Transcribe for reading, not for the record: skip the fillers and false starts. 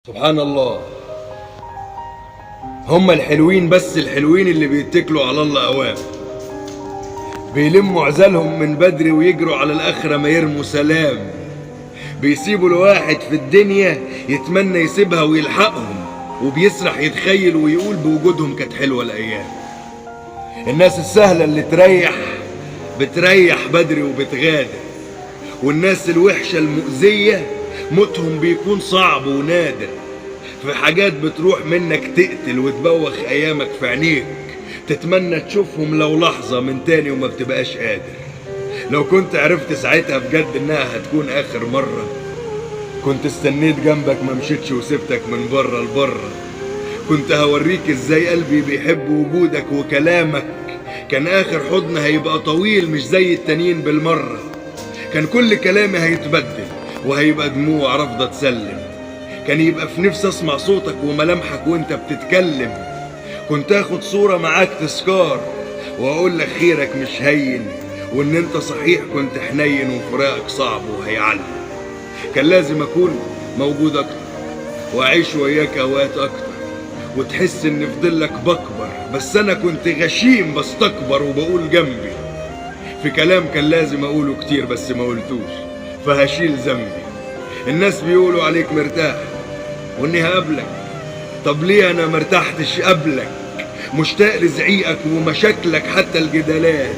سبحان الله. هم الحلوين بس الحلوين اللي بيتكلوا على الله اوام، بيلموا عزالهم من بدري ويجروا على الاخرة ما يرموا سلام، بيسيبوا الواحد في الدنيا يتمنى يسيبها ويلحقهم، وبيسرح يتخيل ويقول بوجودهم كانت حلوة الايام. الناس السهلة اللي بتريح بدري وبتغادر، والناس الوحشة المؤذية موتهم بيكون صعب ونادر. في حاجات بتروح منك تقتل وتبوخ ايامك في عينيك، تتمنى تشوفهم لو لحظة من تاني وما بتبقاش قادر. لو كنت عرفت ساعتها بجد انها هتكون اخر مرة، كنت استنيت جنبك ما مشيتش وسبتك من بره لبره. كنت هوريك ازاي قلبي بيحب وجودك، وكلامك كان اخر حضن هيبقى طويل مش زي التانيين بالمرة. كان كل كلامي هيتبدل وهيبقى دموع رافضة تسلم، كان يبقى في نفسي اسمع صوتك وملامحك وانت بتتكلم. كنت اخد صورة معاك تذكار واقول لك خيرك مش هين، وان انت صحيح كنت حنين وفراقك صعب وهيعلم. كان لازم اكون موجود اكتر واعيش وياك اوقات اكتر، وتحس ان في ظلك بكبر، بس انا كنت غشيم بستكبر وبقول جنبي. في كلام كان لازم اقوله كتير بس ما قلتوش، فهشيل ذنبي. الناس بيقولوا عليك مرتاح واني هقابلك، طب ليه انا مرتحتش قبلك؟ مشتاق لزعيقك ومشاكلك حتى الجدالات،